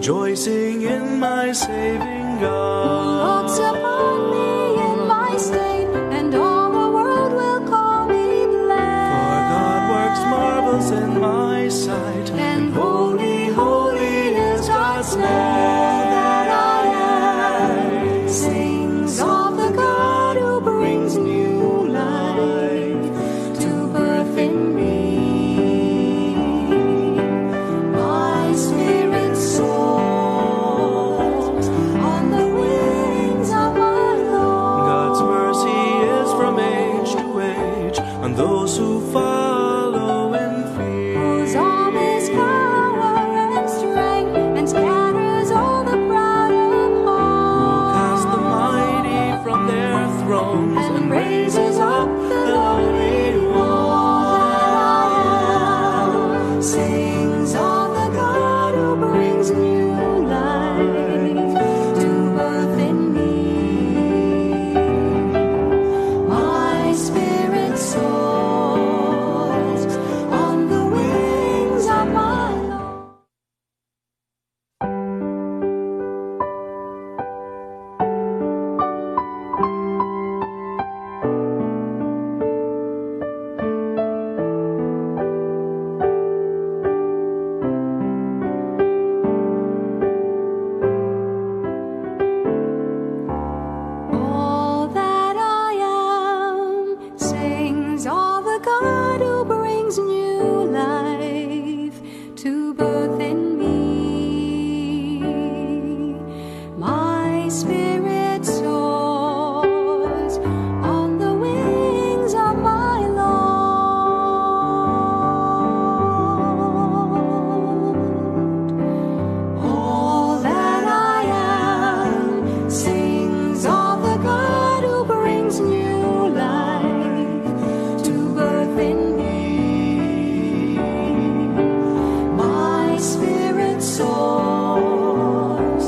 rejoicing in my saving God. Who looks upon me in my state, and all the world will call me blessed. For God works marvels in my sight, and holy, holy is God's name. All that I am sings of the God who brings new life to birth in me. My spirit soars on the wings of my Lord. God's mercy is from age to age on those who follow in fear. Whose arm is power and strength, and scatters all the proud of heart. Who cast the mighty from their thrones and raises up the lowly one. Sings of the God who brings new life to birth in me. My spirit soars on the wings of my Lord. All that I am sings of the God who brings new life to birth in me. My spirit soars on the wings of my Lord. All that I am sings of the God who brings new life to birth in me. My spirit soars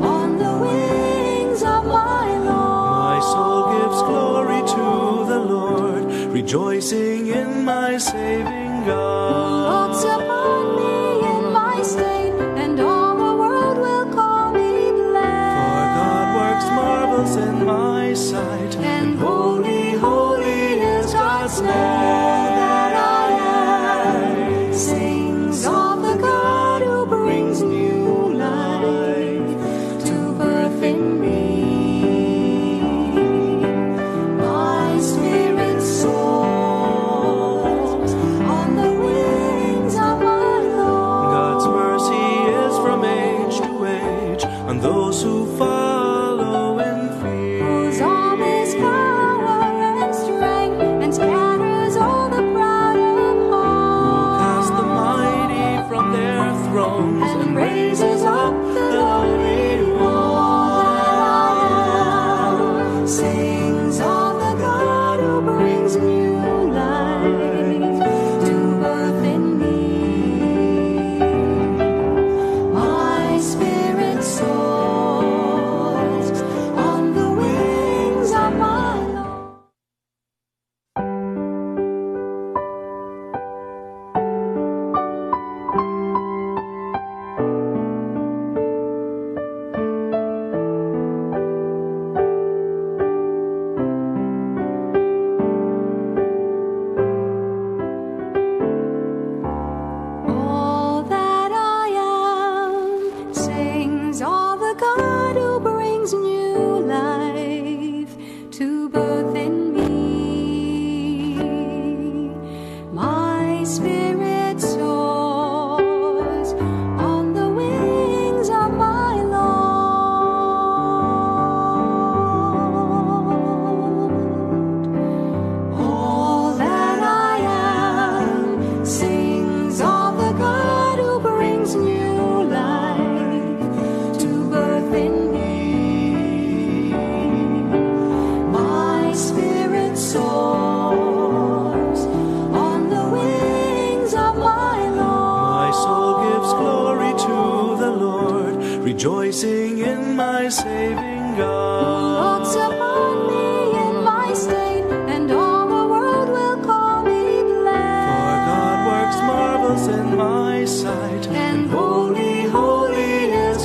on the wings of my Lord. My soul gives glory to the Lord, rejoicing in my saving God. Looks upon me in my state, and all the world will call me blessed. For God works marvels in my sight, and holy, holy is God's name. All that I am sings of the God who brings new life to birth in me. My spirit soars on the wings of my Lord. God's mercy is from age to age on those who follow in fear. Whose arm is power and strength, and scatters all the proud of Who heart. cast the mighty from their thrones and raises up the lowly one. Sings of the God who brings new life to birth in me. My spirit soars on the wings of my Lord. All that I am sings of the God who brings new life to birth in me. My spirit soars on the wings of my Lord. All that I am sings of the God who brings new life to birth in me. My spirit soars on the wings of my Lord. My soul gives glory to the Lord, rejoicing in my saving God. Looks upon me in my state, and all the world will call me blessed. For God works marvels in my sight, and holy, holy is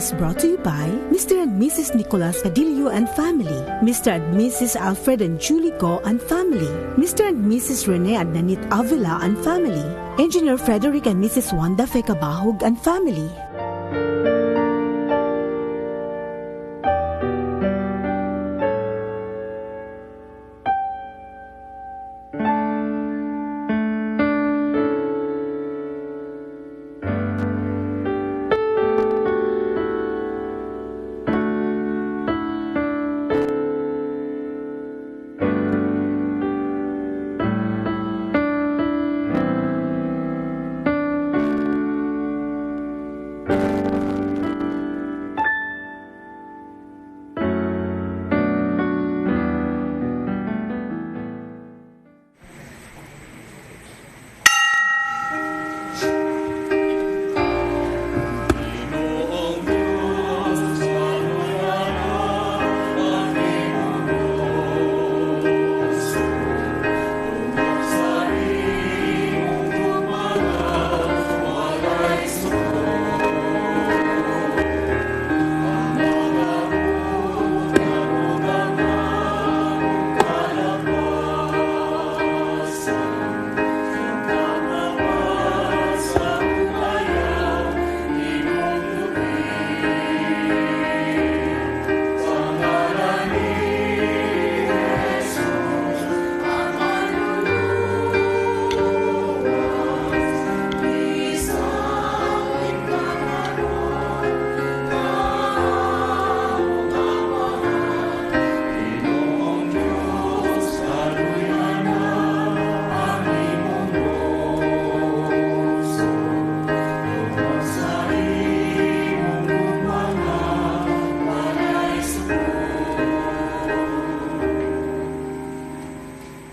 is brought to you by Mr. and Mrs. Nicolas Padillo and family, Mr. and Mrs. Alfred and Julie Go and family, Mr. and Mrs. Rene and Nanit Avila and family, Engineer Frederick and Mrs. Wanda Fecabahog and family.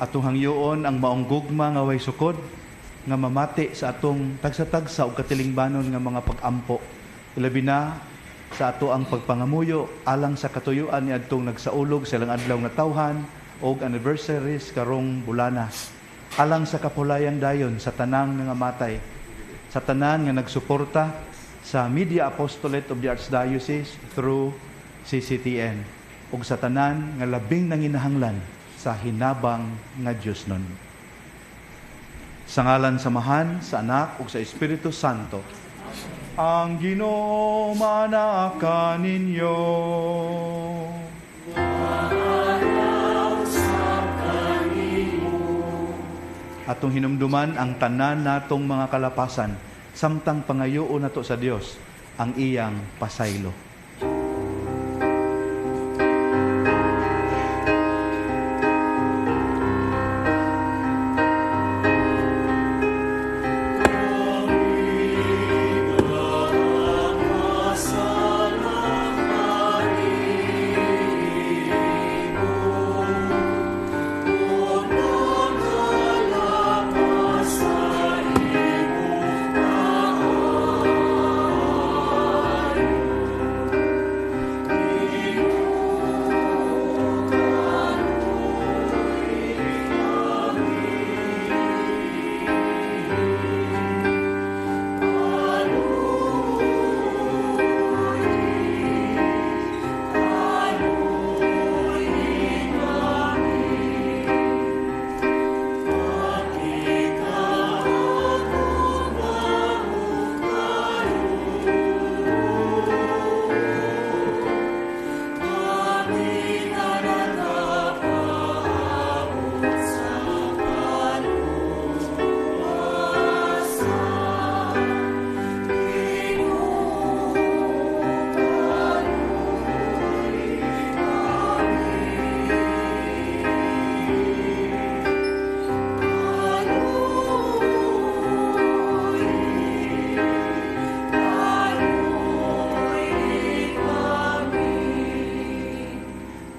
Atong hangyoon ang maong gugma nga way sukod nga mamati sa atong tagsa-tagsa ug katilingbanon nga mga pag-ampo. Ilabi na sa ato ang pagpangamuyo alang sa katuyuan ni adtong nagsaulog sa ilang adlaw nga tawhan ug anniversaries karong bulana. Alang sa kapulayang dayon sa tanang nga matay, sa tanan nga nagsuporta sa Media Apostolate of the Archdiocese through CCTN ug sa tanan nga labing nanginahanglan sa hinabang nga Diyos nun. Sa ngalan samahan, sa Anak ug sa Espiritu Santo, ang Ginoo manaka ninyo. Atong hinumduman ang tanan natong mga kalapasan, samtang pangayoon nato sa Dios ang iyang pasaylo.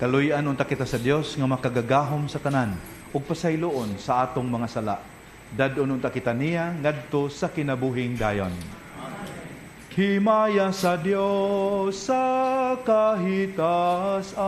Kaluyan unta kita sa Dios nga makagagahom sa tanan ug pasayloon sa atong mga sala. Dadon unta kita niya ngadto sa kinabuhing dayon. Himaya sa Dios sa kahitasan.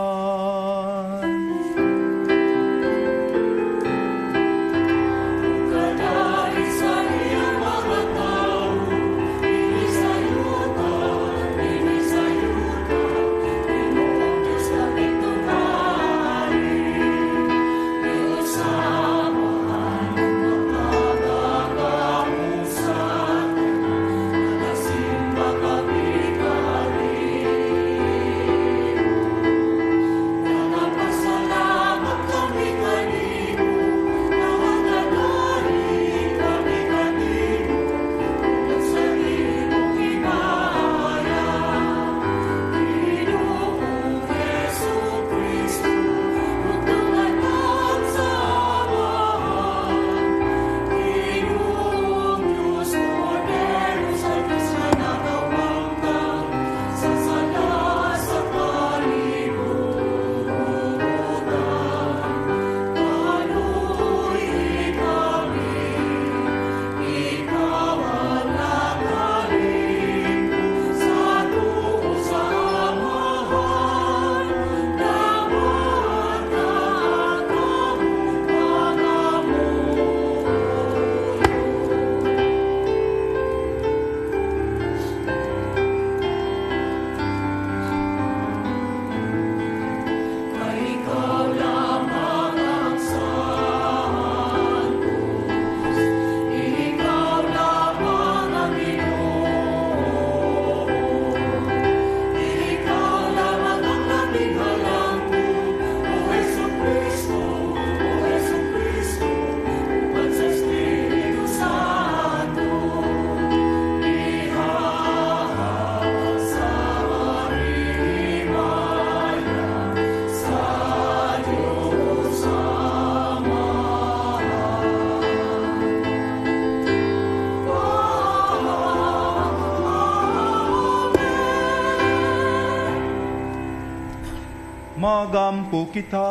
magampo kita.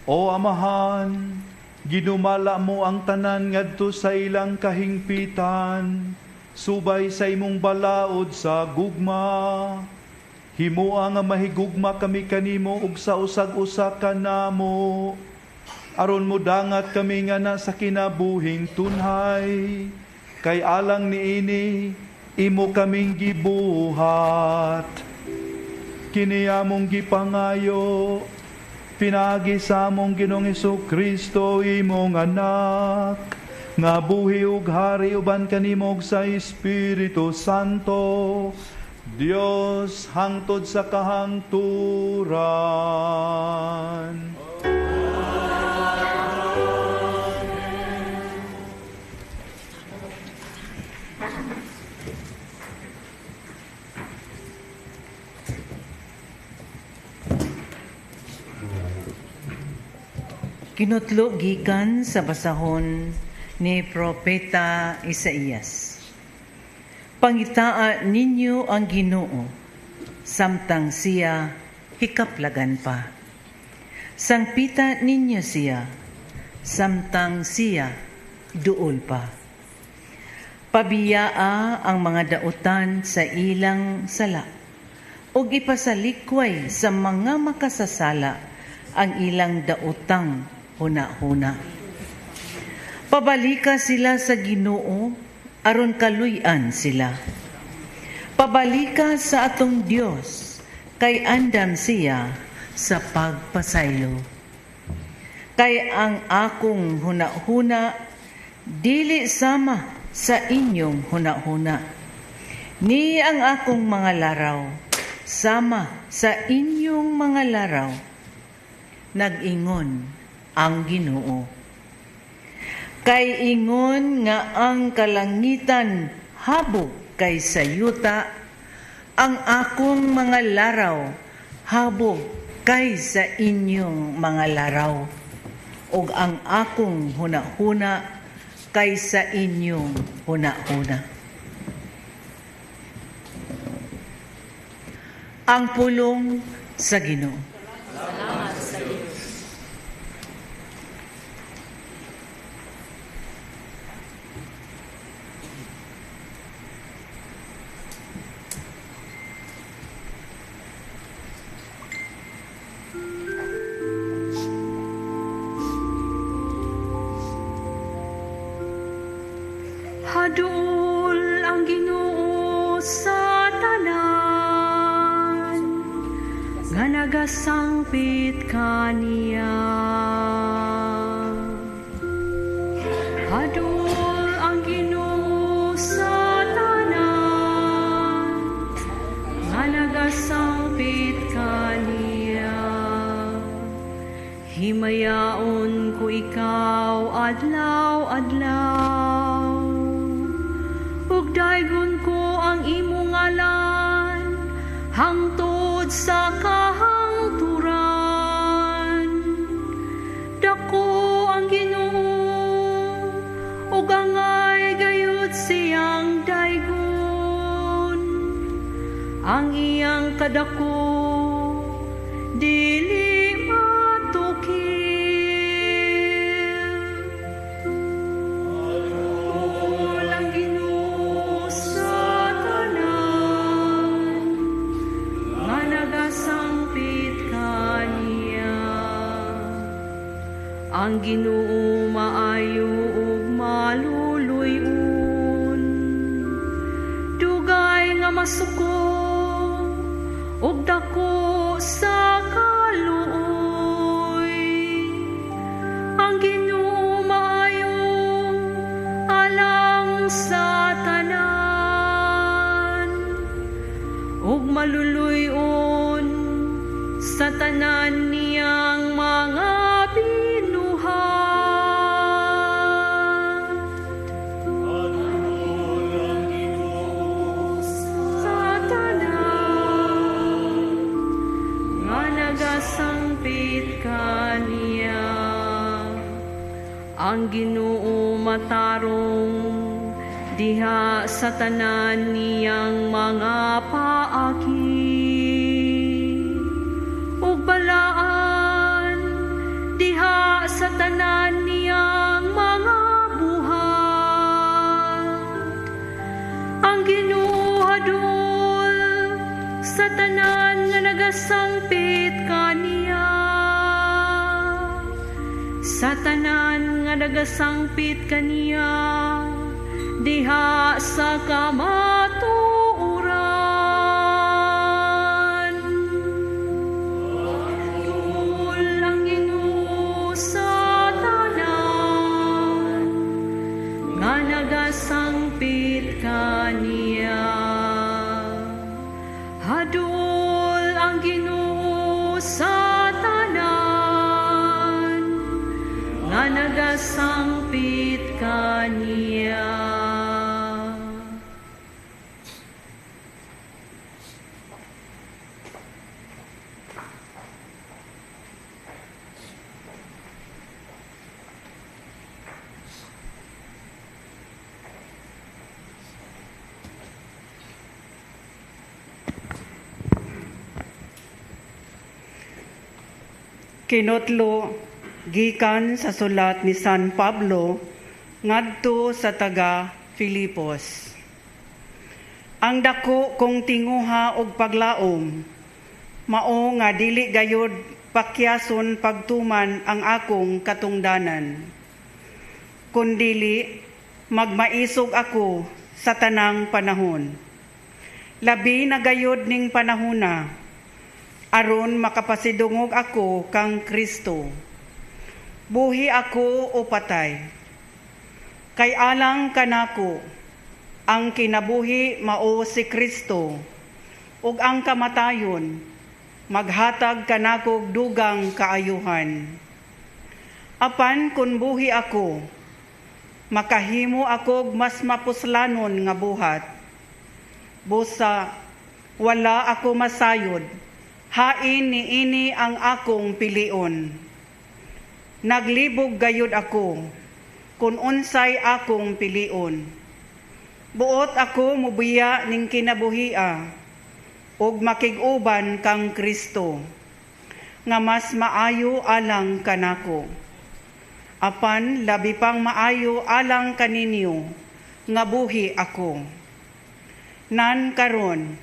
O Amahan, ginumala mo ang tanan ngadto sa ilang kahingpitan, subay sa imong balaod sa gugma. Himoa nga mahigugma kami kanimo ug sa usag-usa kanamo. Aron mo dangat kami nga na sa kinabuhing tunhay, kay alang niini imo kaming gibuhat. Kini among gipangayo, pinagi sa among Ginoong Hesukristo imong anak, nga buhi ug hari uban kanimo sa Espiritu Santo, Dios hangtod sa kahangturan. Kinutlo gikan sa basahon ni Propeta Isaías. Pangitaa ninyo ang Ginoo, samtang siya hikaplagan pa. Sangpita ninyo siya, samtang siya duol pa. Pabiyaa ang mga dautan sa ilang sala, ug ipasalikway sa mga makasasala ang ilang dautang huna-huna. Pabalika sila sa Ginoo, aron kaluy-an sila. Pabalika sa atong Dios, kay andam siya sa pagpasaylo. Kay ang akong huna-huna, dili sama sa inyong huna-huna. Ni ang akong mga laraw, sama sa inyong mga laraw. Nag-ingon ang Ginoo. Kay ingon nga ang kalangitan habog kay sayuta, ang akong mga laraw habog kay sa inyong mga laraw, ug ang akong huna-huna kay sa inyong huna-huna. Ang pulong sa Ginoo. Hadul ang Ginoo sa tanan, nga nagasangpit kaniya. Hadul ang Ginoo sa tanan, nga nagasangpit kaniya. Himayaon ko ikaw adlaw-adlaw, ug daygon ko ang imong ngalan hangtod sa kahangturan. Dako ang Ginoo, ug angay gayud siyang daygon. Ang iyang kadako dili matukil. Ang Ginoo maayo ug maluluy-on, dugay nga masuko ug dako sa kaluoy. Ang Ginoo maayo alang sa tanan, ug maluluy-on sa tanan niyang mga sang sangpit kaniya. Ang Ginoo matarong diha sa tanan niyang mga paagi. Ug balaan diha sa tanan niyang mga buhat. Ang Ginoo hadol sa tanan nga nagasangpit kaniya. Sa tanan nga nagasangpit kaniya diha sa kamatuoran. Hadol ang Ginoo sa tanan nga nagasangpit kaniya. Hadol ang Ginoo sa tanan nga nagasangpit kaniya. Kinotlo gikan sa sulat ni San Pablo ngadto sa taga Filipos. Ang dako kong tinguha og paglaom mao nga dili gayud pakyason pagtuman ang akong katungdanan. Kundili magmaisog ako sa tanang panahon. Labi na gayud ning panahona aron makapasidungog ako kang Kristo. Buhi ako o patay. Kay alang kanako, ang kinabuhi mao si Kristo, ug ang kamatayon, maghatag kanako dugang kaayuhan. Apan kun buhi ako, makahimo ako mas mapuslanon nga buhat. Busa, wala ako masayod, hain niini ang akong pilion. Naglibog gayud ako, kun unsay akong pilion. Buot ako mubiya ning kinabuhia, ug makig-uban kang Kristo, nga mas maayo alang kanako. Apan labi pang maayo alang kaninyo, nga buhi ako. Nan karon,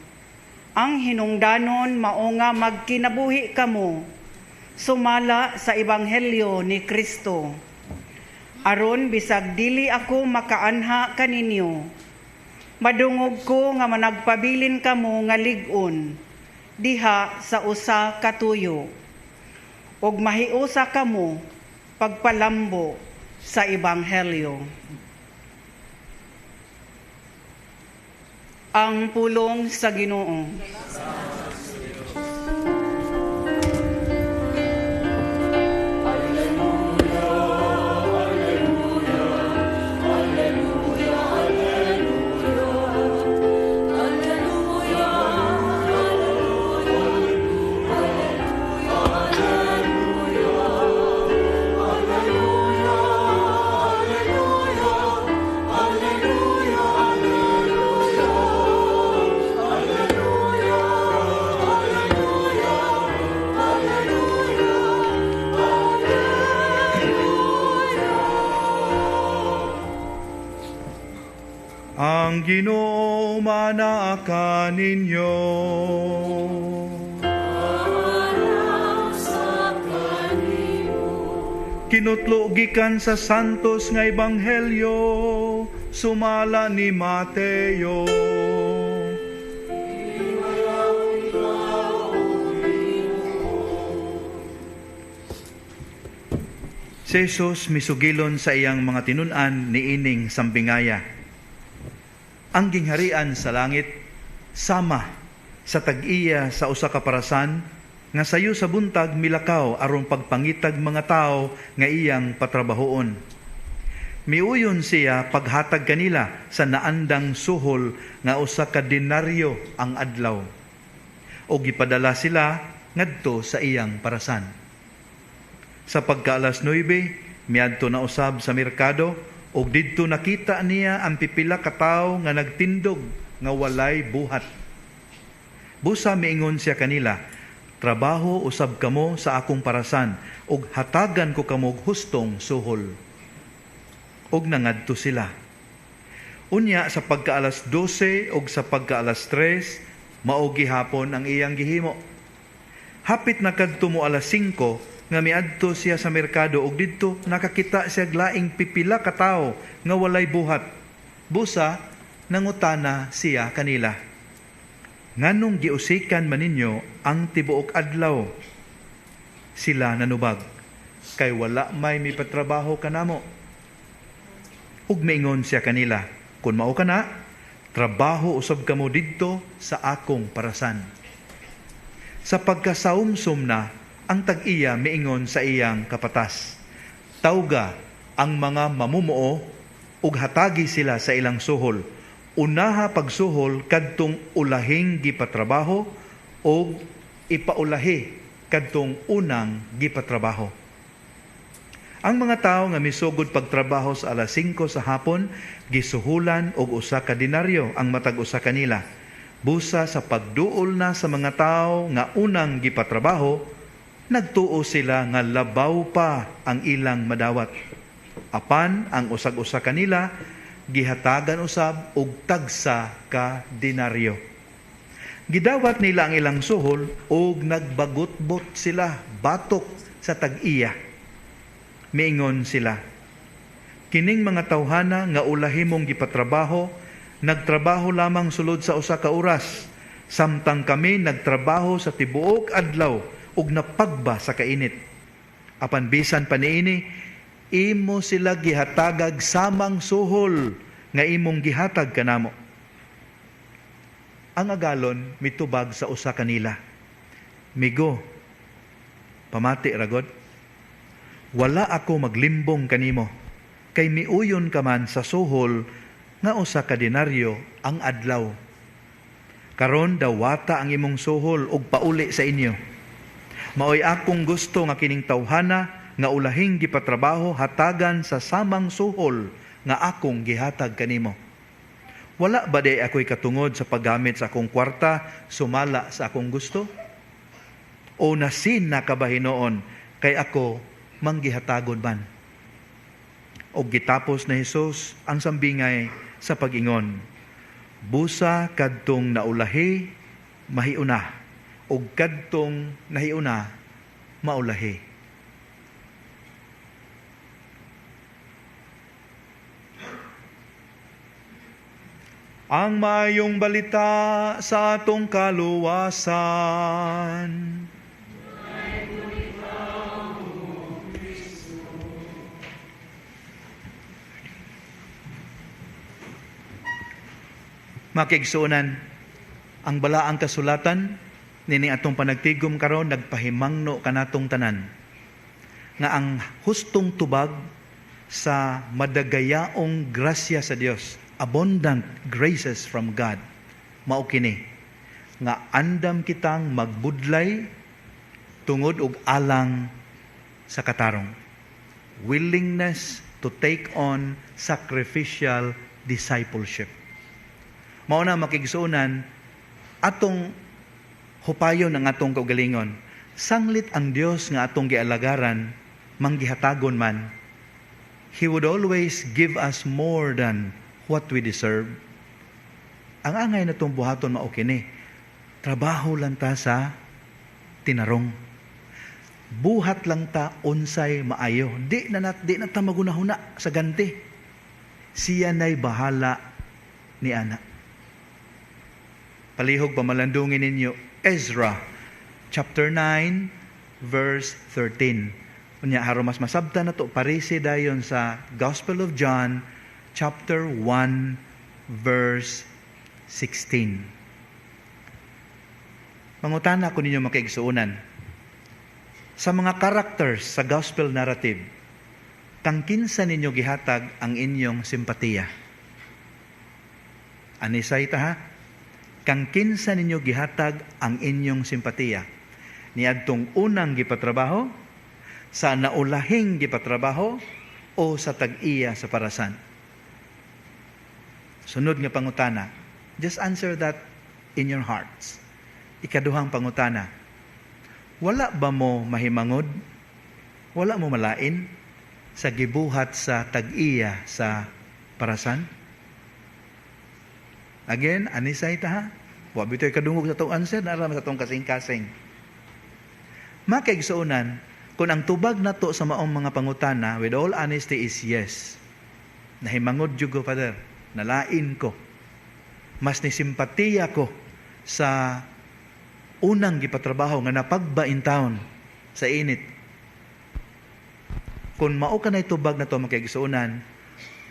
ang hinungdanon mao nga magkinabuhi kamo, sumala sa ebanghelyo ni Kristo. Aron bisag dili ako makaanha kaninyo, madungog ko nga managpabilin kamo nga lig-on diha sa usa ka tuyo, ug mahiusa kamo pagpalambo sa ebanghelyo. Ang pulong sa Ginoo. Ang Ginoo manaa ninyo. Kinutlo gikan sa santos nga ebanghelyo, sumala ni Mateo. Si Jesus misugilon sa iyang mga tinun-an niining sambingaya. Ang gingharian sa langit sama sa tag-iya sa usa ka parasan nga sayo sa buntag milakaw aron pagpangitag mga tao nga iyang patrabahoon. Miuyon siya paghatag kanila sa naandang suhol nga usa ka denaryo ang adlaw. O gipadala sila ngadto sa iyang parasan. Sa pagkaalas 9, miadto na usab sa merkado, ug didto nakita niya ang pipila ka tawo nga nagtindog nga walay buhat. Busa miingon siya kanila, trabaho usab kamo sa akong parasan, ug hatagan ko kamo hustong suhol. Ug nangadto sila. Unya sa pagkaalas 12 ug sa pagkaalas 3, mao gihapon ang iyang gihimo. Hapit na kadto mo alas 5, nga miadto siya sa merkado ug didto nakakita siya laing pipila ka tawo nga walay buhat. Busa nangutana siya kanila, nganong giusikan man ninyo ang tibuok adlaw? Sila nanubag, kay wala may mipatrabaho kanamo. Ug maingon siya kanila, kun mao kana, trabaho usab kamo didto sa akong parasan. Sa pagkasaumsum na, ang tag-iya miingon sa iyang kapatas, tawga ang mga mamumuo ug hatagi sila sa ilang suhol. Unaha pagsuhol kadtong ulahing gipatrabaho o ipaulahi kadtong unang gipatrabaho. Ang mga tao nga misugod pagtrabaho sa alas 5 sa hapon, gisuhulan og usa ka denaryo ang matag usa kanila. Busa sa pagduol na sa mga tao nga unang gipatrabaho, nagtuo sila nga labaw pa ang ilang madawat. Apan ang usag-usa kanila gihatagan usab og tagsa ka denaryo. Gidawat nila ang ilang suhol og nagbagot-bot sila batok sa tag-iya. Miingon sila, kining mga tawhana nga ulahimong gipatrabaho, nagtrabaho lamang sulod sa usa ka oras, samtang kami nagtrabaho sa tibuok adlaw ug napagba sa kainit. Apan bisan pa niini, imo sila gihatagag samang suhol nga imong gihatag kanamo. Ang agalon mitubag sa usa kanila, migo, pamati ragod, wala ako maglimbong kanimo, kay miuyon ka man sa suhol nga usa ka denaryo ang adlaw. Karon dawata ang imong suhol ug pauli sa inyo. Maoy akong gusto nga kining tawhana nga ulahing gipatrabaho hatagan sa samang suhol nga akong gihatag kanimo. Wala ba day ako'y katungod sa paggamit sa akong kwarta sumala sa akong gusto? O nasin na kabahinoon kay ako manggihatagon man? O gitapos na Hesus ang sambingay sa pag-ingon, busa kadtong naulahi mahiuna, o kadtong nahiuna maulahi. Ang mayong balita sa atong kaluwasan. Makigsuunan, ang balaang kasulatan, nini atong panagtigom karon nagpahimangno kanatong tanan, nga ang hustong tubag sa madagayaong grasya sa Dios, abundant graces from God, mao kini nga andam kitang magbudlay tungod og alang sa katarong. Willingness to take on sacrificial discipleship. Mao na makigsuunan atong hupayon ang atong kaugalingon. Sanglit ang Dios nga atong gialagaran, manggihatagon man, He would always give us more than what we deserve. Ang angay na itong buhaton mao kini, trabaho lang ta sa tinarong. Buhat lang ta unsay maayo. Di na ta magunahuna sa ganti. Siya na'y bahala ni ana. Palihog pamalandungin ninyo Ezra chapter 9 verse 13. Unya haro mas masabta na to parisi dayon sa Gospel of John chapter 1 verse 16. Mangutana ko ninyo makaigsuunan. Sa mga characters sa gospel narrative, kang kinsa ninyo gihatag ang inyong simpatiya? Anisay ta ha? Kang kinsa ninyo gihatag ang inyong simpatiya? Niadtong unang gipatrabaho, Sa naulahing gipatrabaho o sa tag-iya sa parasan? Sunod nga pangutana. Just answer that in your hearts. Ikaduhang pangutana. Wala ba mo mahimangod? Wala mo malain sa gibuhat sa tag-iya sa parasan? Again, anisay ta ha? Wa bitoy kadungog sa tong answer, naram sa tong kasing-kasing. Makaigsuunan, kung ang tubag nato sa maong mga pangutana, with all honesty is yes. Nahimangod jud ko, Father. Nalain ko. Mas ni simpatiya ko sa unang gipatrabaho nga napagba in town sa init. Kung mao ka na tubag na to makaigsuunan,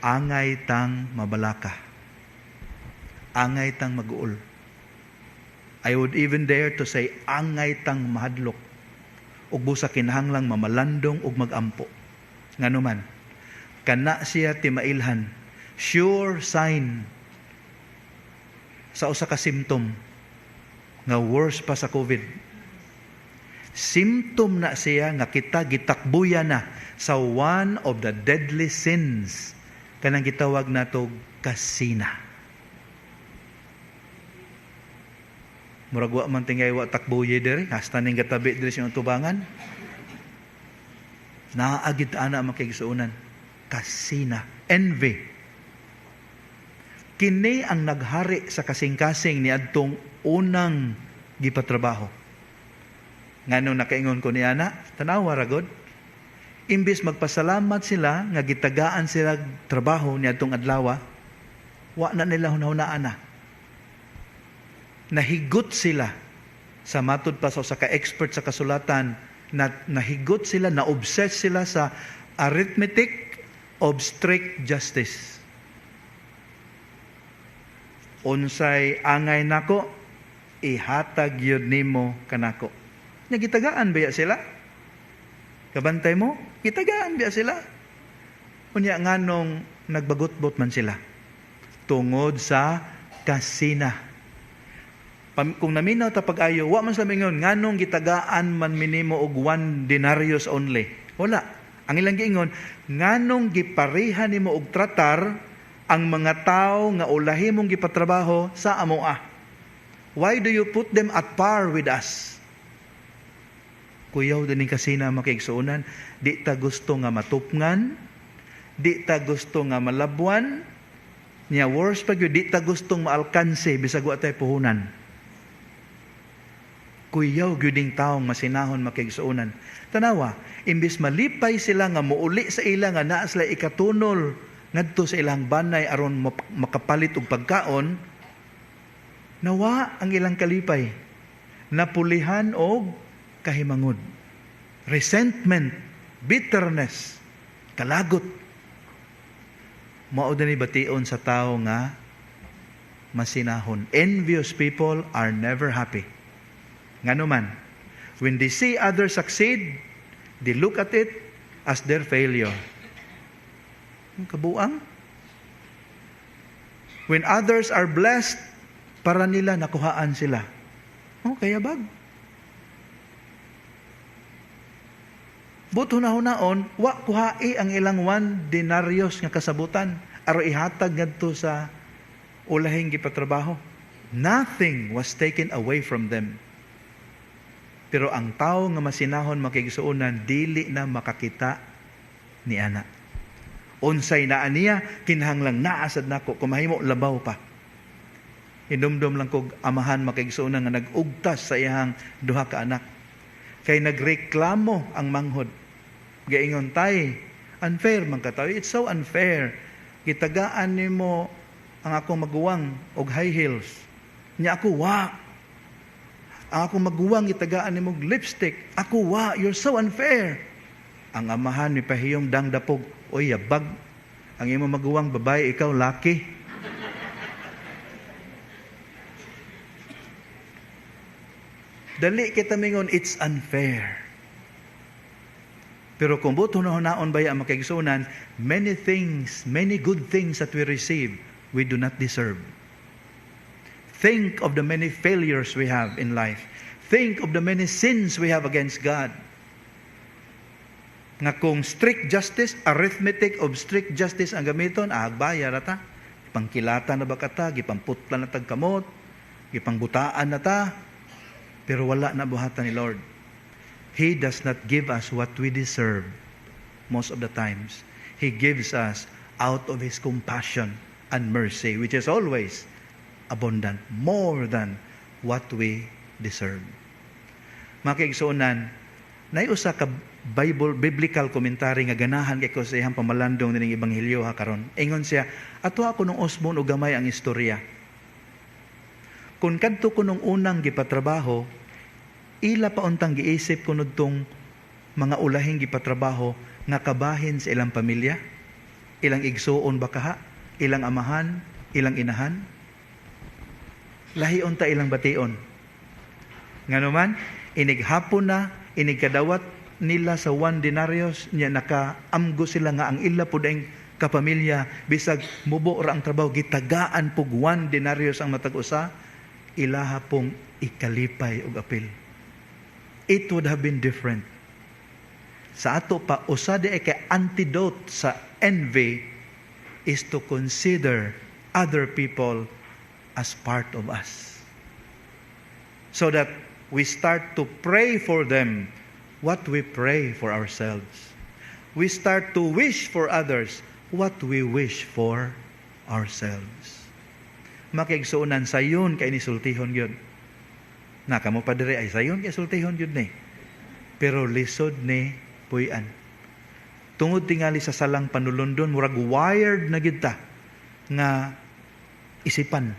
angay tang mabalaka. Angay tang mag-uol. I would even dare to say, angay tang mahadlok. Ug busa kinahanglang mamalandong ug magampo. Nganuman, kana siya timailhan, sure sign sa usa ka symptom nga worse pa sa COVID. Symptom na siya nga kita gitakbuya na sa one of the deadly sins kanang gitawag nato kasina. Murag wa man tingay wa takbuye diri, hasta ning gatabi diri sa tubangan. Naagid ana makigsuunan. Kasina, envy. Kini ang naghari sa kasing-kasing ni adtong unang gipatrabaho. Nganong nakaingon ko ni ana, tanawa ra gud. Imbis magpasalamat sila nga gitagaan sila trabaho ni adtong adlaw, wa na nila hunahunaan na. Nahigot sila sa matud pa sa ka-expert sa kasulatan, nahigot sila, na-obsess sila sa arithmetic of strict justice. Unsay angay nako, ihatag yun nimo kanako. Nagitagaan ba sila? Kabantay mo? Gitagaan ba sila? Unya nganong nagbagot-bot man sila? Tungod sa kasina. Kung naminaw ta pag-ayo, wa man sa mingon, nganong gitagaan man minimo og 1 denarius only. Wala. Ang ilang giingon, nganong giparihan nimo og tratar ang mga tao nga ulahi mong gipatrabaho sa amoa. Why do you put them at par with us? Kuyaw din kasina makigsuunan, di ta gusto nga matupngan, di ta gusto nga malabwan, niya worse pag yun, di ta gustong maalkanse bisag wa tay puhunan. Kuyaw gyuding taong masinahon makigsuunan. Tanawa, imbis malipay sila nga muuli sa ila nga naa sila ikatunol ngadto sa ilang banay aron makapalit og pagkaon, nawa ang ilang kalipay, napulihan og kahimangod, resentment, bitterness, kalagot. Mao dinhi bation sa tao nga masinahon. Envious people are never happy. Ngano man, when they see others succeed, they look at it as their failure. Kabuang. When others are blessed, para nila nakuhaan sila. Kaya bag. But hunahunaon, wa kuhai ang ilang 1 denarius nga kasabutan aron ihatag ngadto sa ulahing gipatrabaho. Nothing was taken away from them. Pero ang tao nga masinahon makigsuunan, dili na makakita ni ana. Unsay naa niya, kinahanglang naasad nako, kumahimo labaw pa. Hinumdum lang kog amahan makigsuunan nga nag-ugtas sa iyang duha ka anak. Kay nagreklamo ang manghod. Gaingon tay, unfair man ka tayo. It's so unfair. Gitagaan nimo ang akong maguwang og high heels. Nya ako wa. Ako maguwang itagaan nimo lipstick. Ako wa, you're so unfair. Ang amahan ni pahiyom dang dapog, oy yabag. Ang imo maguwang babae, ikaw laki. Dali kita mingon, it's unfair. Pero kung buto na hunaon ba ang makigsunan, many things, many good things that we receive, we do not deserve. Think of the many failures we have in life. Think of the many sins we have against God. nga kung strict justice, arithmetic of strict justice ang gamiton, ahagbaya na ta. Ipangkilata na ba kata, gipamputla na tagkamot, gipangbutaan na ta, pero wala na buhatan ni Lord. He does not give us what we deserve most of the times. He gives us out of His compassion and mercy, which is always abundant, more than what we deserve. Mga kaigsuonan, naiusa ka biblical commentary nga ganahan kay ko sa iyang pamalandong ning ebanghelyo ha karon. Ingon siya, ato ako nung osmon o gamay ang istorya. Kung kadto ko nung unang gipatrabaho, ila pa untang giisip ko nudtong mga ulahing gipatrabaho nga kabahin sa ilang pamilya, ilang igsuon ba kaha, ilang amahan, ilang inahan, lahi unta ilang bation. Nganuman, inighapon na, inigkadawat nila sa 1 denarios, niya nakaamgo sila nga ang ila po daing kapamilya, bisag mubo ra ang trabaho, gitagaan pug 1 denarios ang matag-usa, ilaha pong ikalipay og apil. It would have been different. Sa ato pa, usade ay kay antidote sa envy is to consider other people as part of us. So that we start to pray for them what we pray for ourselves. We start to wish for others what we wish for ourselves. Makigsuunan sayon kay nisultihon yun. Nakamo pa dire ay sayon kay sultihon yun ni. Pero lisod ni puy-an. Tungod tingali sa salang panulundon, murag wired na gid ta nga isipan.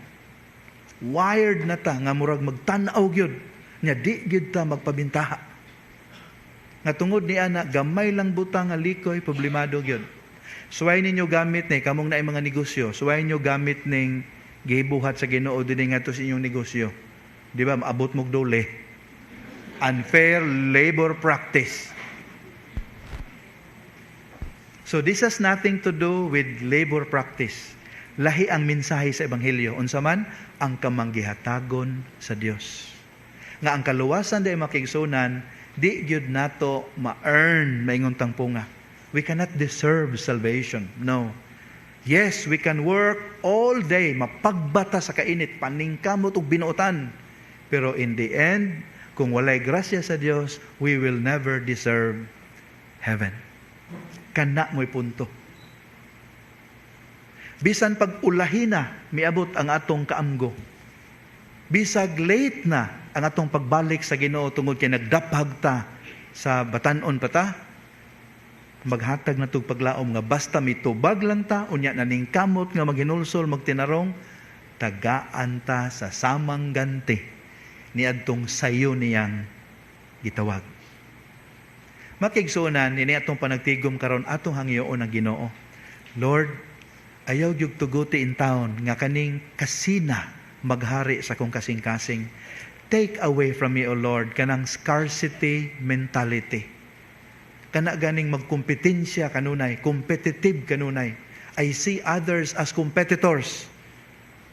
Wired na ta nga murag magtan-aw gyud nya di gyud ta magpabintaha. Nga tungod ni ana gamay lang butang nga likoy problemado gyud. Suway ninyo gamit ni kamong naay mga negosyo, suway ninyo gamit ning gibuhat sa Ginoo dinhi ngadto sa inyong negosyo. Di ba maabot mo dole? Unfair labor practice. So this has nothing to do with labor practice. Lahi ang mensahe sa ebanghelyo. Unsa man ang kamanggihatagon sa Dios. Nga ang kaluwasan day makigsunan, di gyud nato ma-earn maingon tangpunga. We cannot deserve salvation. No. Yes, we can work all day, mapagbata sa kainit, paningkamot ug binuotan. Pero in the end, kung walay grasya sa Dios, we will never deserve heaven. Kana mo'y punto. Bisan pag ulahina, miabot ang atong kaamgo. Bisag late na ang atong pagbalik sa Ginoo tungod kay nagdaphag ta sa batanon pa ta, maghatag na tug paglaom nga basta mitubag lang ta, unya naning kamot nga maghinulsol, magtinarong, tagaan ta sa samang ganti ni adtong sayo niyang gitawag. Makigsuonan, ini atong panagtigom karon atong hangyoon ang Ginoo. Lord, ayaw gyud tuguti in town nga kaning kasina maghari sa kong kasing-kasing. Take away from me, O Lord, kanang scarcity mentality. Kana ganing magkompetensya kanunay, competitive kanunay. I see others as competitors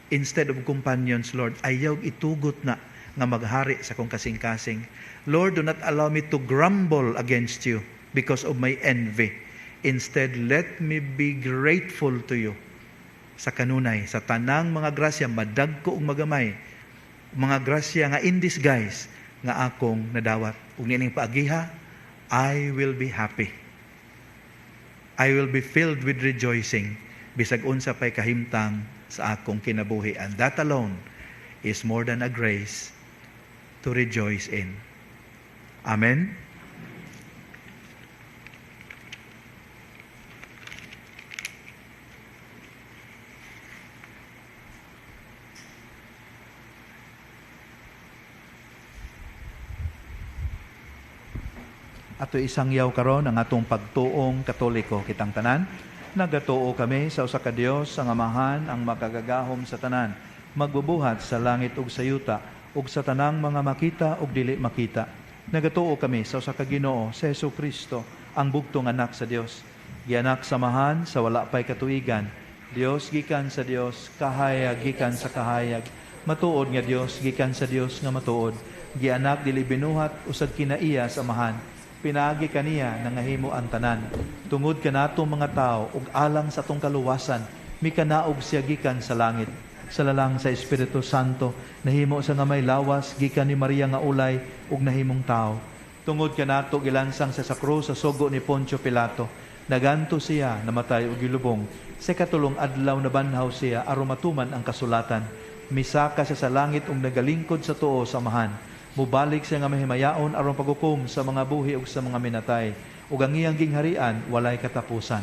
instead of companions, Lord. Ayaw itugot na nga maghari sa kong kasing-kasing. Lord, do not allow me to grumble against you because of my envy. Instead, let me be grateful to you sa kanunay, sa tanang mga grasya, madagko ug magamay, mga grasya nga in disguise nga akong nadawat. Ug nining paagiha, I will be happy. I will be filled with rejoicing bisag unsa pay kahimtang sa akong kinabuhi. And that alone is more than a grace to rejoice in. Amen. Ato isang yaw karon ang atong pagtuong Katoliko kitang tanan. Nagatuo kami sa usa ka Dios ang Amahan, ang makagagahom sa tanan, magbubuhat sa langit ug sa yuta, ug sa tanang mga makita ug dili makita. Nagatuo kami sa usa ka Ginoo, sa Hesukristo, ang bugtong anak sa Dios. Gianak samahan sa wala pay katuigan. Dios gikan sa Dios, kahayag gikan sa kahayag. Matuod nga Dios gikan sa Dios nga matuod. Gianak dili binuhat usad kinaiya samahan. Pinaagi kaniya nangahimo ang tanan. Tungod kanato mga tao ug alang sa atong kaluwasan, mikanaog siya gikan sa langit. Sa lalang sa Espiritu Santo, nahimo sa nga may lawas gikan ni Maria nga ulay ug nahimong tao. Tungod kanato gilansang sa krus sa sugo ni Poncio Pilato. Naganto siya namatay ug gilubong. Sa katulong adlaw na banhaw siya aron matuman ang kasulatan. Misaka siya sa langit ug nagalingkod sa tuo sa amahan. Mubalik siya nga mahimayaon aron paghukom sa mga buhi ug sa mga minatay. Ug ang iyang gingharian walay katapusan.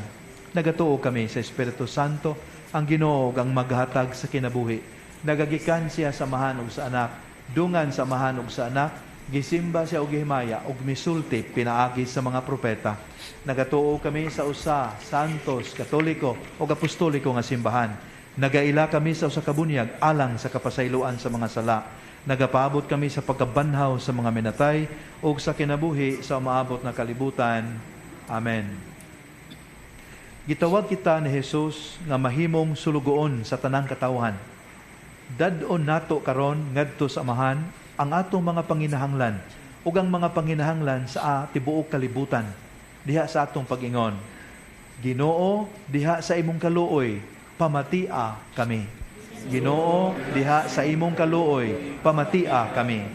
Nagatuo kami sa Espiritu Santo, ang Ginoo ug ang maghatag sa kinabuhi. Nagagikan siya sa amahan ug sa anak, dungan sa amahan ug sa anak, gisimba siya og gihimaya ug misulti pinaagi sa mga propeta. Nagatuo kami sa usa, santos, katoliko ug apostoliko nga simbahan. Nagaila kami sa usa ka bunyag alang sa kapasayloan sa mga sala. Nagapaabot kami sa pagkabanhaw sa mga minatay ug sa kinabuhi sa maabot na kalibutan. Amen. Gitawag kita ni Jesus nga mahimong sulugoon sa tanang katawhan. Dadon nato karon ngadto sa amahan ang atong mga panginahanglan ug ang mga panginahanglan sa tibuok kalibutan diha sa atong pag-ingon. Ginoo, diha sa imong kaluoy, pamatia kami. Ginoo, diha sa imong kaluoy, pamatia kami.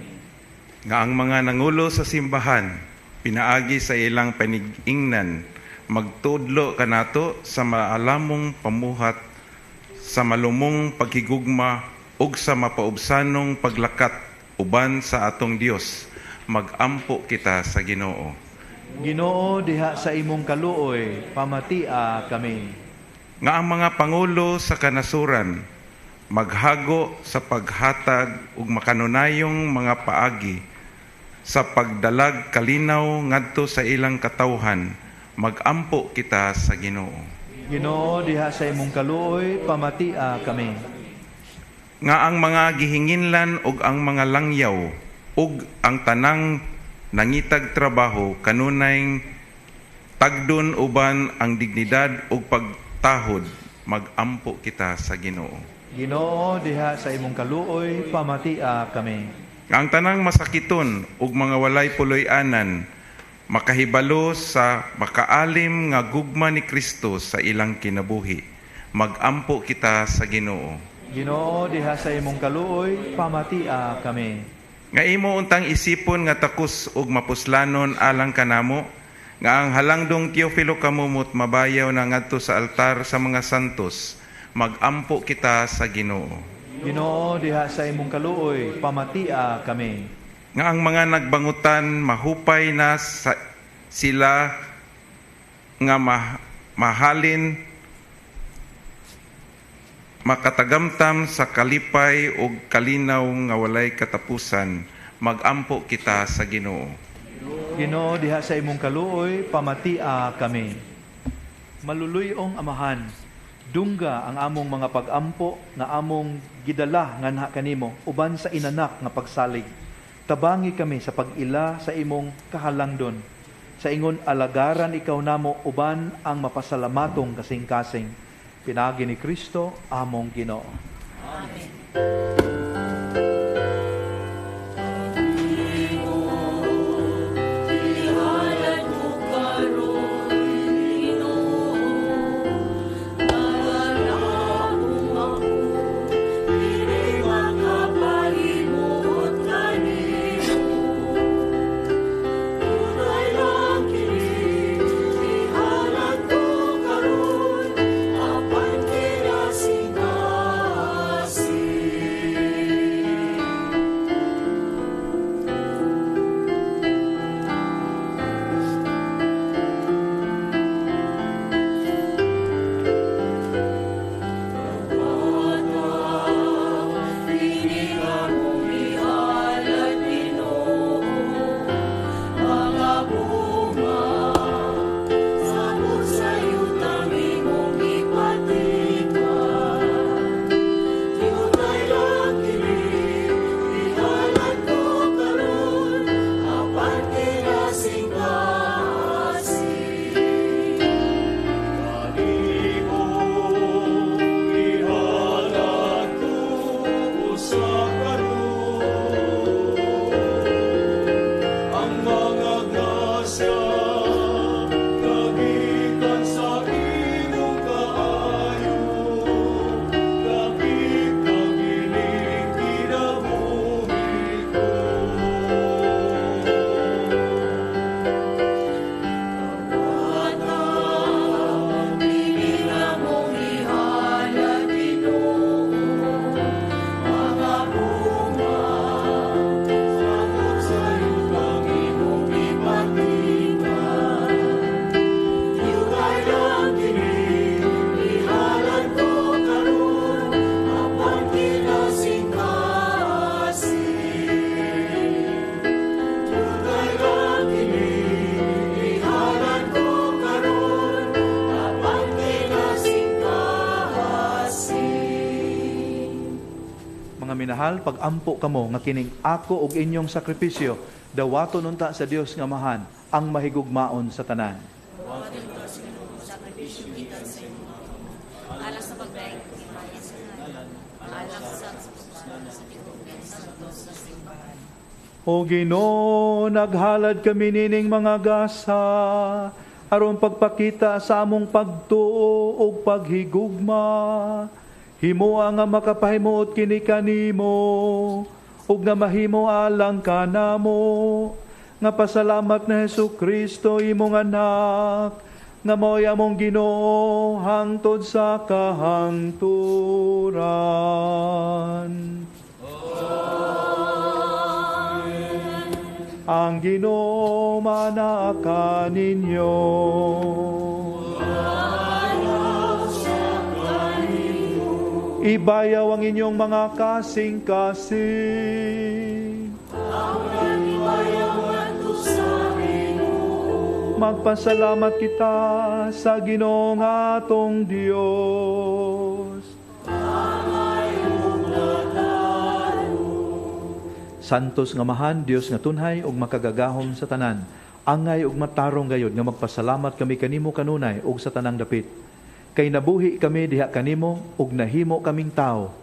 Nga ang mga nangulo sa simbahan, pinaagi sa ilang panigingnan, magtudlo kanato sa maalamong pamuhat, sa malumong paghigugma, ug sa mapaubsanong paglakat, uban sa atong Dios. Magampo kita sa Ginoo. Ginoo, diha sa imong kaluoy, pamatia kami. Nga ang mga pangulo sa kanasuran, maghago sa paghatag ug makanunayong mga paagi sa pagdalag kalinaw ngadto sa ilang katawhan, magampo kita sa Ginoo. Ginoo, diha sa imong kaluoy, pamatia kami. Nga ang mga gihinginlan ug ang mga langyaw ug ang tanang nangitag trabaho kanunay tagdon uban ang dignidad ug pagtahod, magampo kita sa Ginoo. Ginoo, diha sa imong kaluoy, pamatia kami. Ang tanang masakiton ug mga walay puloy-anan, makahibalo sa makaalim nga gugma ni Kristo sa ilang kinabuhi. Magampo kita sa Ginoo. Ginoo, diha sa imong kaluoy, pamatia kami. Nga imo untang isipon nga takos ug mapuslanon alang kanamo, nga ang halangdong Teofilo kamumot mabayaw na ngadto sa altar sa mga santos, magampo kita sa Ginoo. Ginoo, diha sa imong kaluoy, pamatia kami. Nga ang mga nagbangutan mahupay na sila nga mahalin makatagamtam sa kalipay ug kalinaw nga walay katapusan, magampo kita sa Ginoo. Ginoo, diha sa imong kaluoy, pamatia kami. Maluluyong amahan, dungga ang among mga pagampo nga among gidala nganha kanimo uban sa inanak nga pagsalig. Tabangi kami sa pag-ila sa imong kahalangdon. Sa ingon alagaran ikaw namo uban ang mapasalamaton kasing-kasing. Pinagi ni Kristo among Ginoo. Amen. mahal, pagampo kamo nga kining ako ug inyong sakripisyo dawaton unta sa Dios nga amahan ang mahigugmaon sa tanan. O Ginoo, naghalad kami nining mga gasa aron pagpakita sa among pagtuo ug paghigugma. Himoa nga makapahimuot kini kanimo ug nga mahimo alang kanamo. Nga pasalamat na Jesucristo imong anak nga mao'y among Ginoo hangtod sa kahangturan. Ang Ginoo manaka ninyo. Ibayaw ang inyong mga kasing-kasing. Magpasalamat kita sa Ginoong atong Dios. Santos nga mahan, Dios nga tunhay ug makagagahom sa tanan. Angay ug matarong gayod nga magpasalamat kami kanimo kanunay ug sa tanang dapit. Kay nabuhi kami diha kanimo ug nahimo kaming tao.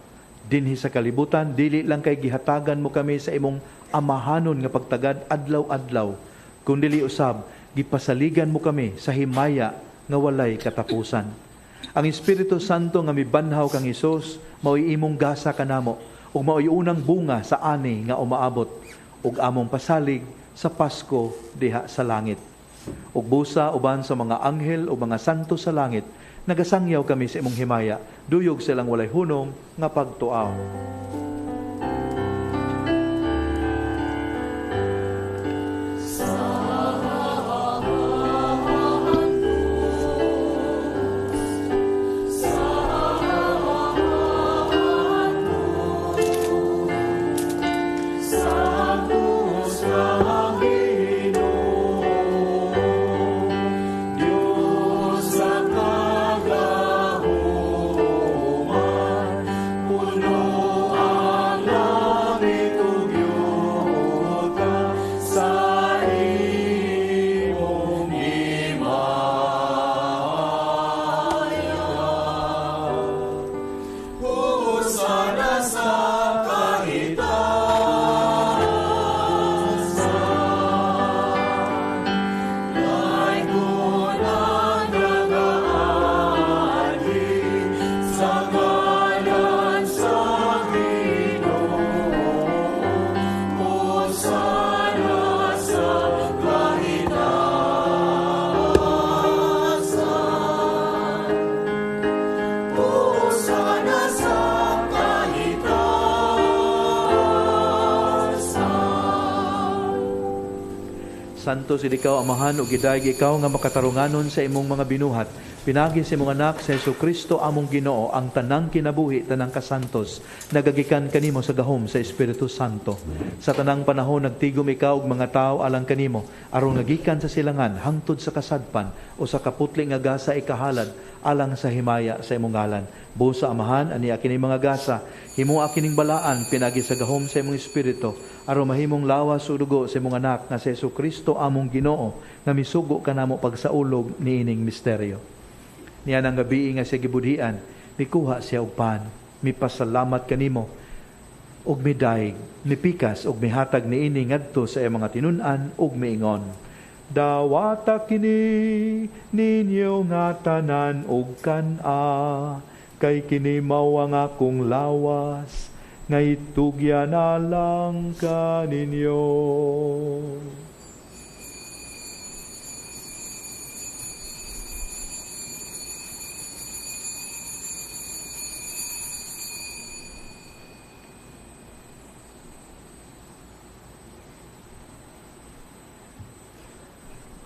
Dinhi sa kalibutan, dili lang kay gihatagan mo kami sa imong amahanon nga pagtagad adlaw-adlaw, kundi usab gipasaligan mo kami sa himaya nga walay katapusan. Ang Espiritu Santo nga mibanhaw kang Hesus mao'y imong gasa kanamo ug mao'y unang bunga sa ani nga umaabot ug among pasalig sa Pasko diha sa langit. Ug busa uban sa mga anghel o mga santo sa langit, nagasangyaw kami sa imong himaya, duyog silang walay hunong nga pagtuaw. Santos ikaw amahan ug gidayeg ikaw nga makatarunganon sa imong mga binuhat. Pinagi sa imong anak sa Jesucristo among Ginoo ang tanang kinabuhi, tanang kasantos, nagagikan kanimo sa gahom sa Espiritu Santo. Sa tanang panahon nagtigom ikaw og mga tawo alang kanimo aron nagikan sa silangan hangtod sa kasadpan o sa kaputli nga gasa ikahalad alang sa himaya sa imong ngalan. Busa amahan ani kini mga gasa, himo kining balaan pinagi sa gahom sa imong espiritu aron mahimong lawas o dugo sa imong anak nga si Jesucristo among Ginoo nga misugo kanamo pagsaulog niining misteryo. Niya nang gabi nga siya gibudhian, mikuha siya og pan, mipasalamat kanimo og midayeg, mipikas og mihatag niini ngadto sa iyang mga tinun-an ug miingon, dawata kini ninyo nga tanan og kan-a, kay kini mao ang akong lawas nga itugya na lang kaninyo.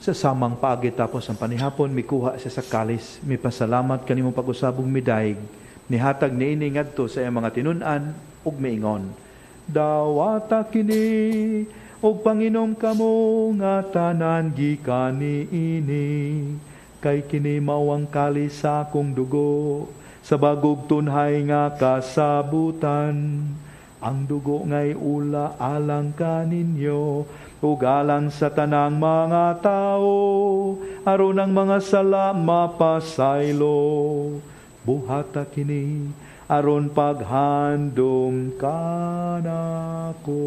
Sa samang paagi tapos ang panihapon, mikuha siya sa kalis, mipasalamat kanimong pag-usabong midayeg, nihatag niini ngadto sa iyang mga tinun-an ug miingon, dawata kini og panginom kamo nga tanan gikan niini, kay kini mao ang kalis sa akong dugo sa bagog tunhay nga kasabutan. ang dugo ngay ula alang kaninyo, ug alang sa tanang mga tao, aron ang mga sala mapasaylo. Buhata kini, aron paghandom kanako.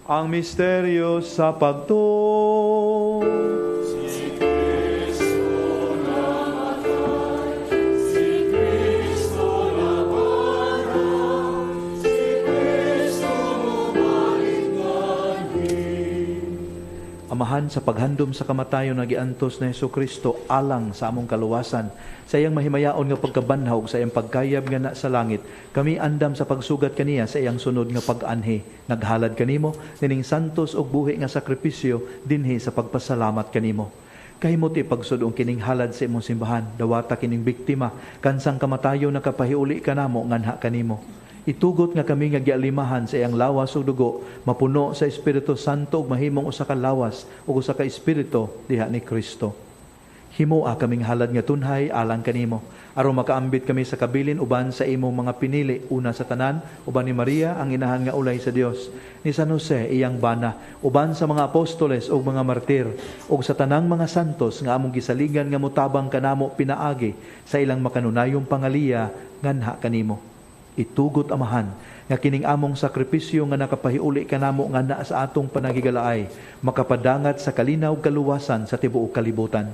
Ang misteryo sa pagtuo. Si Kristo namatay, si Kristo naparang, si Kristo bumalik. Amahan, sa paghandom sa kamatayon na giantos na Jesucristo alang sa among kaluwasan, sa iyang mahimayaon nga pagkabanhaw, sa iyang pagkayab nga na sa langit, kami andam sa pagsugat kaniya sa iyang sunod nga pag-anhi. Naghalad kanimo, nining santos og buhi nga sakripisyo, dinhi sa pagpasalamat kanimo. Kahimot ipagsudong kining halad sa imong simbahan, dawata kining biktima, kansang kamatayon na kapahiuli kanamo nganha kanimo. Itugot nga kami nga gialimahan sa iyang lawas ug dugo, mapuno sa Espiritu Santo ug mahimong usa ka lawas ug usa ka espiritu diha ni Kristo. Himoa kaming halad nga tunhay alang kanimo, aron makaambit kami sa kabilin uban sa imong mga pinili, una sa tanan, uban ni Maria ang inahan nga ulay sa Dios, ni San Jose iyang bana, uban sa mga apostoles ug mga martir, ug sa tanang mga santos nga among gisaligan nga mutabang kanamo pinaagi sa ilang makanunayong pangaliya nganha kanimo. Itugot amahan nga kining among sakripisyo nga nakapahiuli kanamo nga naa sa atong panagigalaay, makapadangat sa kalinaw kaluwasan sa tibuok kalibutan.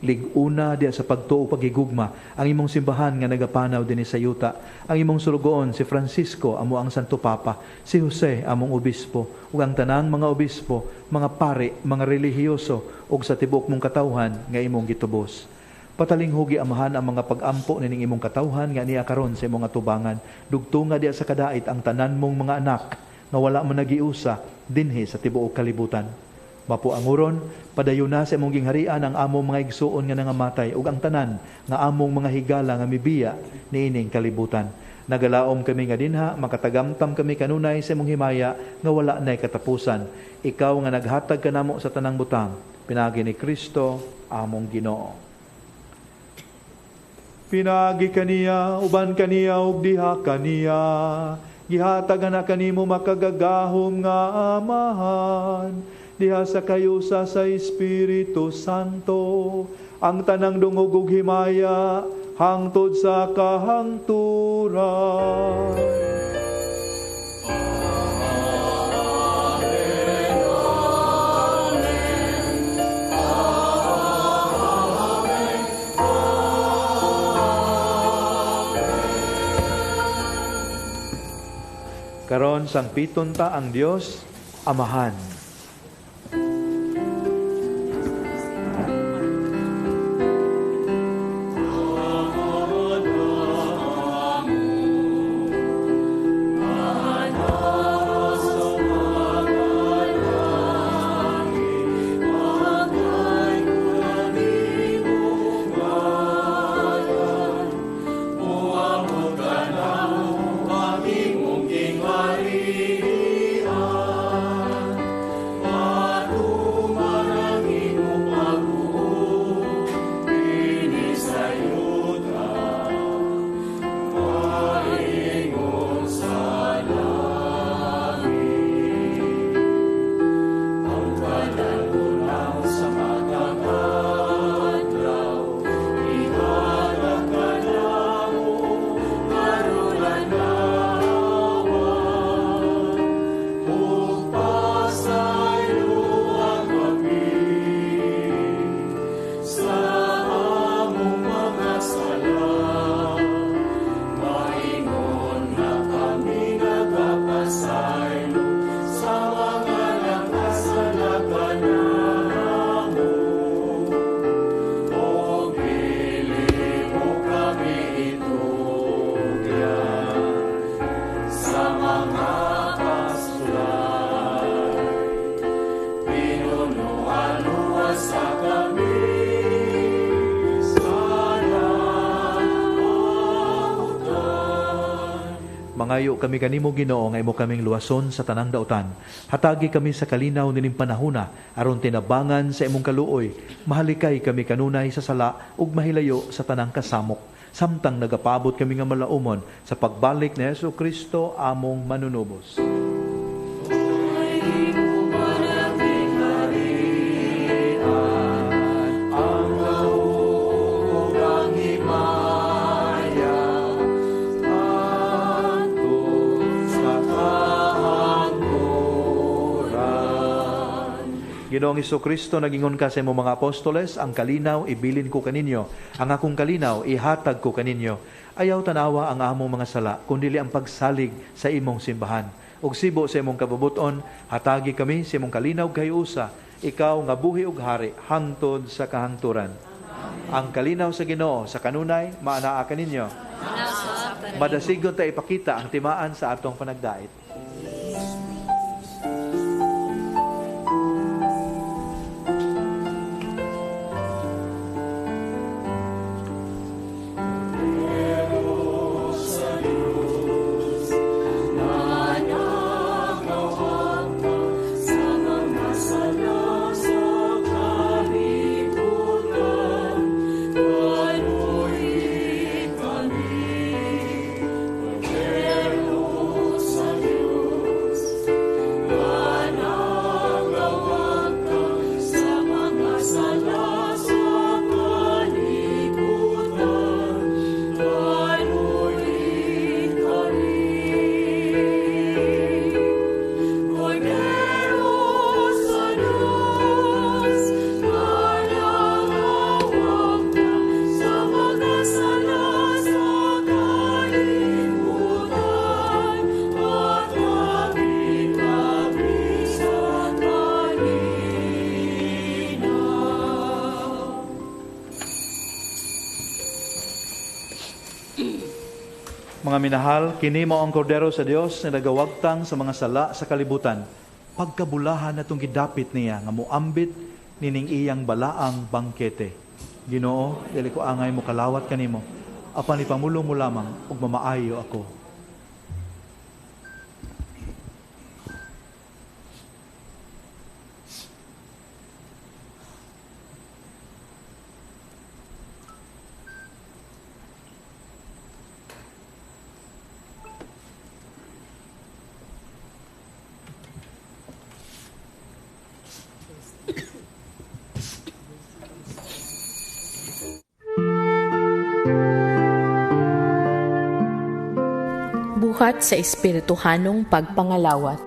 Lig-una diya sa pagtuo pagigugma ang imong simbahan nga nagapanaw dinhi sa yuta, ang imong sulugoon si Francisco amo ang Santo Papa, si Jose among obispo, ug ang tanang mga obispo, mga pari, mga relihiyoso, ug sa tibuok mong katawhan nga imong gitubos. Patalinghugi amahan ang mga pag-ampo nining imong katawhan nga niya karon sa imong atubangan. Dugtunga diya sa kadait ang tanan mong mga anak nga wala man nagiusa dinhi sa tibuok kalibutan. Mapuanguron, padayon na sa imong gingharian ang among mga igsuon nga nangamatay ug ang tanan nga among mga higala nga mibiya niining kalibutan. Nagalaom kami nga dinha, makatagamtam kami kanunay sa imong himaya nga wala nay katapusan. Ikaw nga naghatag kanamo sa tanang butang, pinagi ni Kristo among Ginoo. Pinagi kaniya, uban kaniya ug diha kaniya, gihatag na kanimo makagagahom nga amahan, diha sa kayusa sa Espiritu Santo, ang tanang dungog ug himaya, hangtod sa kahangturan. Karon sang pitonta ang Dios, Amahan. Mangayo kami kanimo Ginoo nga imo kaming luwason sa tanang dautan. Hatagi kami sa kalinaw nining panahona aron tinabangan sa imong kaluoy. Mahalikay kami kanunay sa sala ug mahilayo sa tanang kasamok. Samtang nagapabot kami nga malaumon sa pagbalik ni Jesucristo among manunubos. Ginoong Jesucristo, nagingon ka sa imong mga apostoles, ang kalinaw ibilin ko kaninyo, ang akong kalinaw ihatag ko kaninyo. Ayaw tanawa ang among mga sala, kundili ang pagsalig sa imong simbahan. Ug sibo sa imong kabubuton, hatagi kami sa imong kalinaw kay usa, ikaw nga buhi ug hari hangtod sa kahangturan. Ang kalinaw sa Ginoo sa kanunay maanaa kaninyo. Madasigon ta ipakita ang timaan sa atong panagdait. Mga minahal, kini mao ang kordero sa Dios na nagawagtang sa mga sala sa kalibutan. Pagkabulahan natong gidapit niya nga moambit nining iyang balaang bangkete. Ginoo, dili ko angay mo kalawat kanimo. Apan ipamulong mo lamang ug mamaayo ako. Buhat sa espirituhanong pagpangalawat.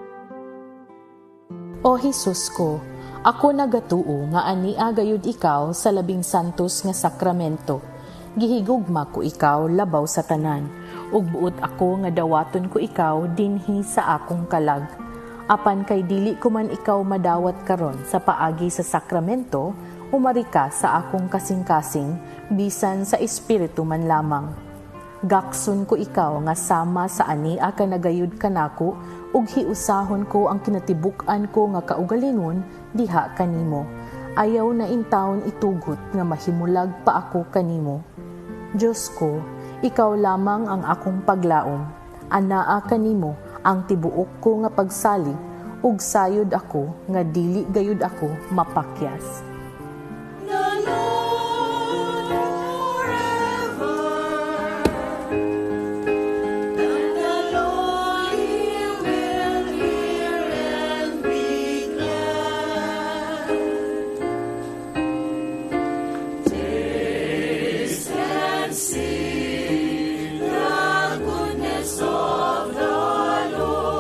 O Jesus ko, ako nagatuo nga ania gayud ikaw sa labing santos nga sakramento. Gihigugma ko ikaw labaw sa tanan, ug buot ako nga dawaton ko ikaw dinhi sa akong kalag. Apan kay dili ko man ikaw madawat karon sa paagi sa sakramento, umari ka sa akong kasing-kasing, bisan sa espiritu man lamang. Gakson ko ikaw nga sama sa ania ka nagayud kanako ug hiusahon ko ang kinatibuk-an ko nga kaugalingon diha kanimo. Ayaw na intawon itugot nga mahimulag pa ako kanimo. Diyos ko, ikaw lamang ang akong paglaom. Anaa kanimo ang tibuok ko nga pagsalig ug sayod ako nga dili gayud ako mapakyas. Goodness of the Lord.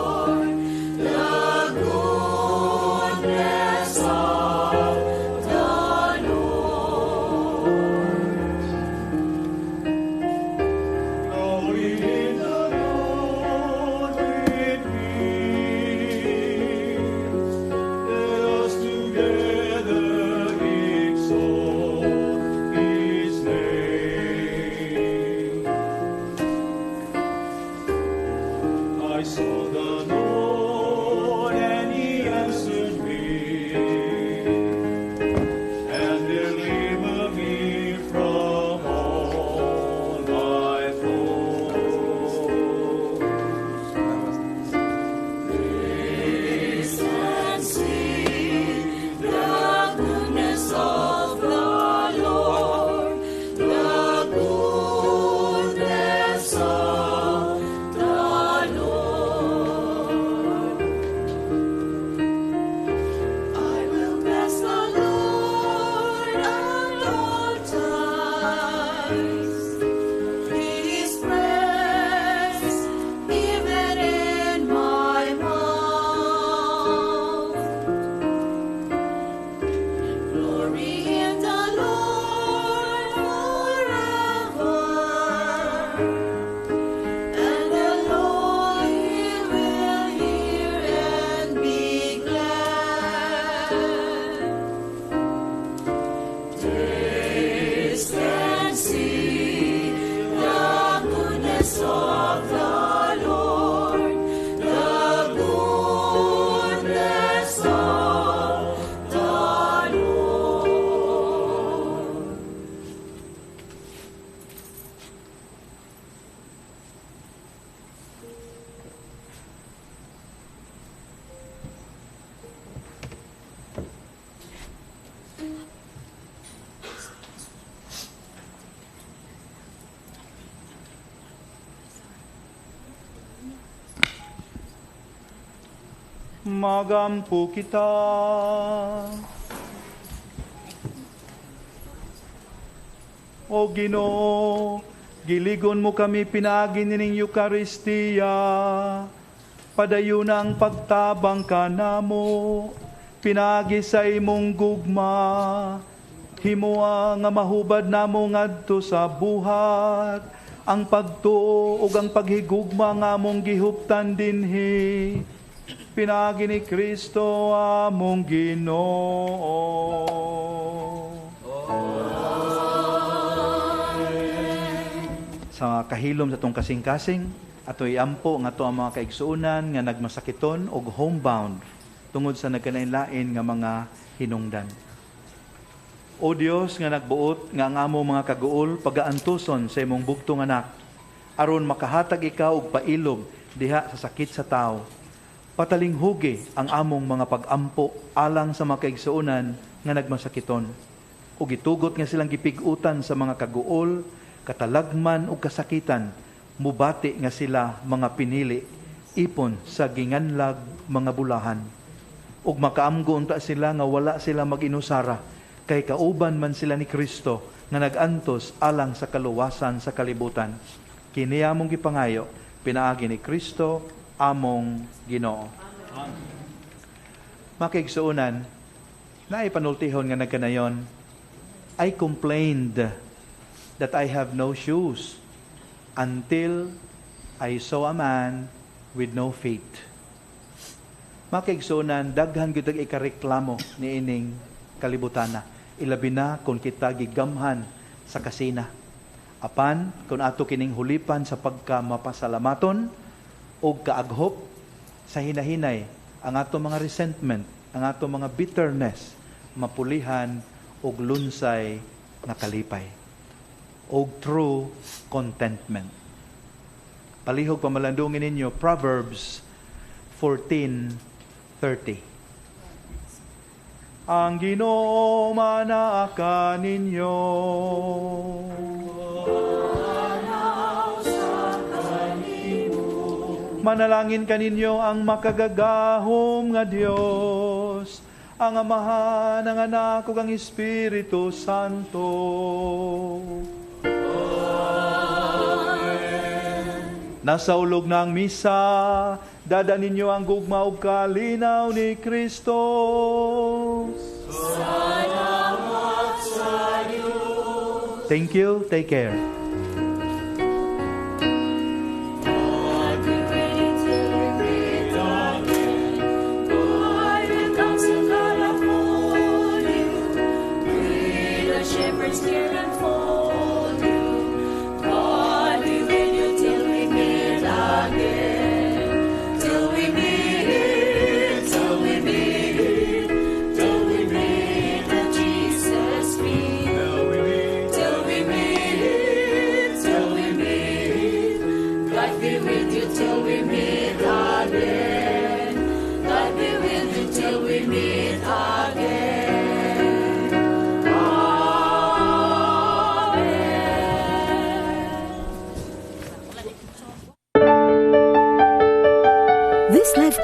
Magampo kita. O Ginoo, giligon mo kami pinaagi nining Eukaristiya. Padayon ang pagtabang ka namo, pinaagi sa imong gugma. Himoa nga mahubad namo ngadto sa buhat, ang pagtuo ug ang paghigugma nga among gihuptan dinhi. Pinaagi ni Kristo among Ginoo. Sa kahilom sa itong kasing-kasing, ato iampo nga ito ang mga kaigsuunan nga nagmasakiton o homebound tungod sa nagkalain-lain nga mga hinungdan. O Dios nga nagbuot nga ang amo mga kaguol pagaantuson sa imong bugtong anak, aron makahatag ikaw og pailog diha sa sakit sa tao. Patalinghugi ang among mga pag-ampo alang sa mga kaigsuunan nga nagmasakiton. O gitugot nga silang gipig-utan sa mga kaguol, katalagman o kasakitan, mubati nga sila mga pinili, ipon sa ginganlag mga bulahan. Ug makaamgo unta sila nga wala sila mag-inusara, kay kauban man sila ni Kristo nga nagantos alang sa kaluwasan sa kalibutan. Kini among gipangayo, pinaagi ni Kristo, among Ginoo. Makiigsuunan, naipanultihon nga nagkanayon, I complained that I have no shoes until I saw a man with no feet. Makiigsuunan, daghan gyud ikareklamo ni ining kalibutana. Ilabi na kung kita gigamhan sa kasina. Apan, kung ato kining hulipan sa pagkamapasalamaton o kaaghop sa hinahinay, ang ato mga resentment, ang ato mga bitterness, mapulihan o lunsay na kalipay. O true contentment. Palihog pamalandungin ninyo, Proverbs 14:30. Ang Ginoo manaaka ninyo. Manalangin kaninyo ang makagagahom nga Dios, ang Amahan, ang Anak, ug ang Espiritu Santo. Nasa ulog ng misa, dada ninyo ang gugma ug kalinaw ni Kristo. Salamat sa Diyos. Thank you. Take care.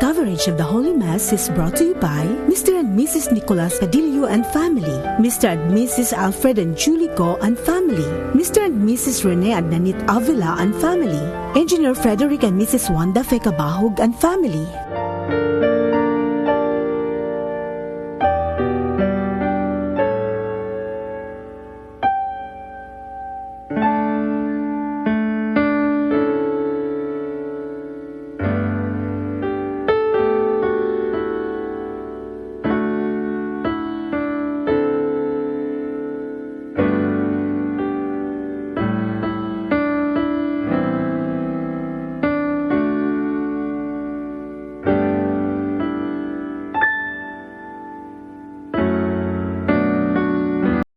Coverage of the Holy Mass is brought to you by Mr. and Mrs. Nicolas Padillo and family, Mr. and Mrs. Alfred and Julie Go and family, Mr. and Mrs. Rene and Nanit Avila and family, Engineer Frederick and Mrs. Wanda Fekabahog and family,